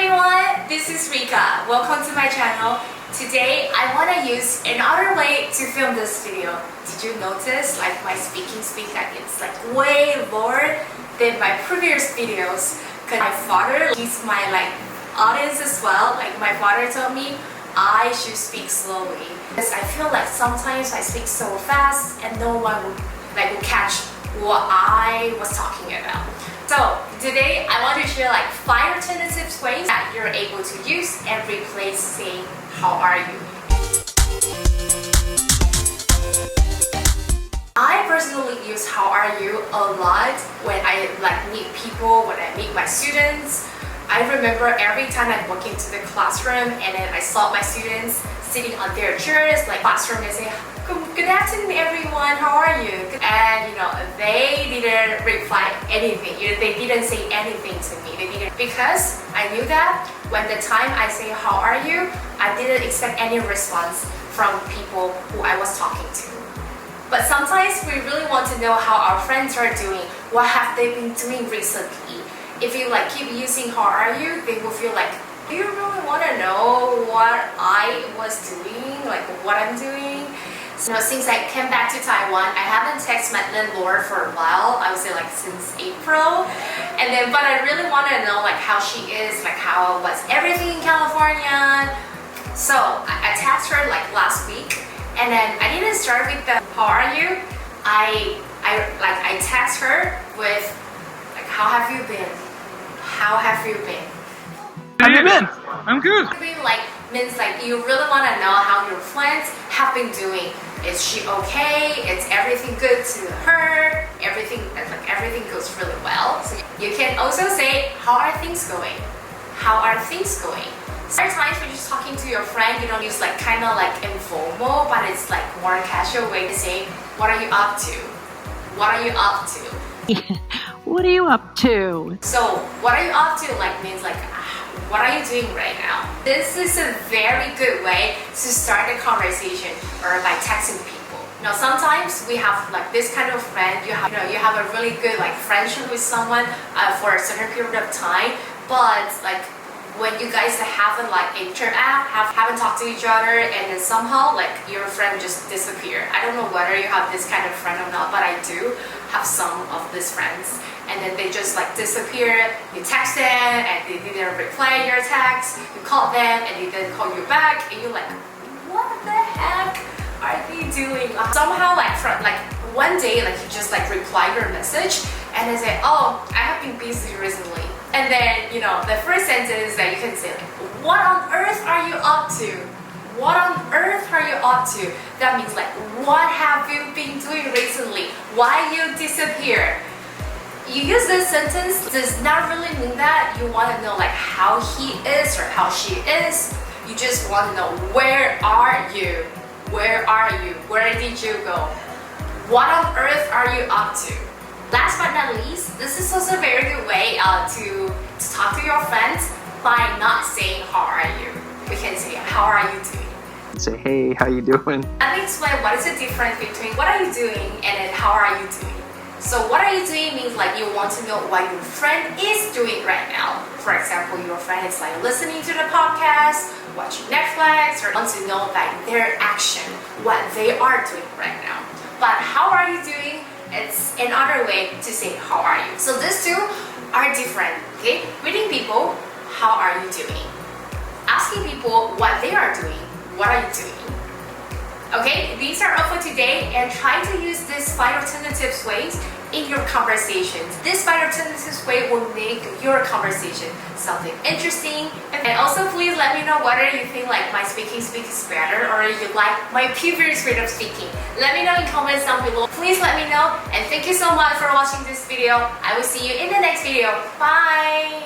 everyone, this is Rika. Welcome to my channel. Today I want to use another way to film this video. Did you notice like my speaking speed like it's like way lower than my previous videos? Because my father, he's my like audience as well. Like my father told me I should speak slowly because I feel like sometimes I speak so fast and no one will catch what I was talking about. So today I want to share like 5 alternative ways that you're able to use and replace saying how are you. I personally use how are you a lot when I meet people, when I meet my students. I remember every time I walk into the classroom and then I saw my students sitting on their chairs, like classroom, and say, "Good afternoon, everyone. How are you?" And they didn't reply anything. They didn't say anything to me. They didn't, because I knew that when the time I say how are you, I didn't expect any response from people who I was talking to. But sometimes we really want to know how our friends are doing. What have they been doing recently? If you keep using how are you, they will feel like, do you really want to know what I was doing, like what I'm doing? So since I came back to Taiwan, I haven't texted my landlord for a while. I would say since April, but I really want to know how she is, how was everything in California. So I texted her last week, and then I didn't start with the how are you. I text her with how have you been? How have you been? How have you been? I'm good. Means you really want to know how your friends have been doing. Is she okay? Is everything good to her? Everything goes really well. So you can also say, how are things going? How are things going? Sometimes when you're talking to your friend, you don't use kind of informal, but it's more casual way to say, what are you up to? What are you up to? What are you up to? So what are you up to means what are you doing right now? This is a very good way to start a conversation or by texting people. Sometimes we have this kind of friend. You have a really good friendship with someone for a certain period of time, but when you guys haven't haven't talked to each other, and then somehow your friend just disappear. I don't know whether you have this kind of friend or not, but I do have some of these friends. And then they just disappear. You text them and they didn't reply your text. You call them and they didn't call you back, and you're like, what the heck are they doing? Somehow one day you just reply your message and they say, oh, I have been busy recently. And then the first sentence that you can say what on earth are you up to? What on earth are you up to? That means what have you been doing recently? Why you disappear? You use this sentence does not really mean that you want to know how he is or how she is. You just want to know, where are you? Where are you? Where did you go? What on earth are you up to? Last but not least, this is also a very good way to talk to your friends by not saying how are you. We can say how are you doing? Say, hey, how you doing? Let me explain what is the difference between what are you doing and then how are you doing. So what are you doing means you want to know what your friend is doing right now. For example, your friend is listening to the podcast, watching Netflix, or want to know their action, what they are doing right now. But how are you doing? It's another way to say how are you. So these two are different. Okay, greeting people, how are you doing? Asking people what they are doing, what are you doing? Okay, these are all for today, and try to use these 5 alternative ways in your conversations. This 5 alternative way will make your conversation something interesting. And also please let me know whether you think my speaking speed is better or you like my previous way of speaking. Let me know in comments down below. Please let me know, and thank you so much for watching this video. I will see you in the next video. Bye!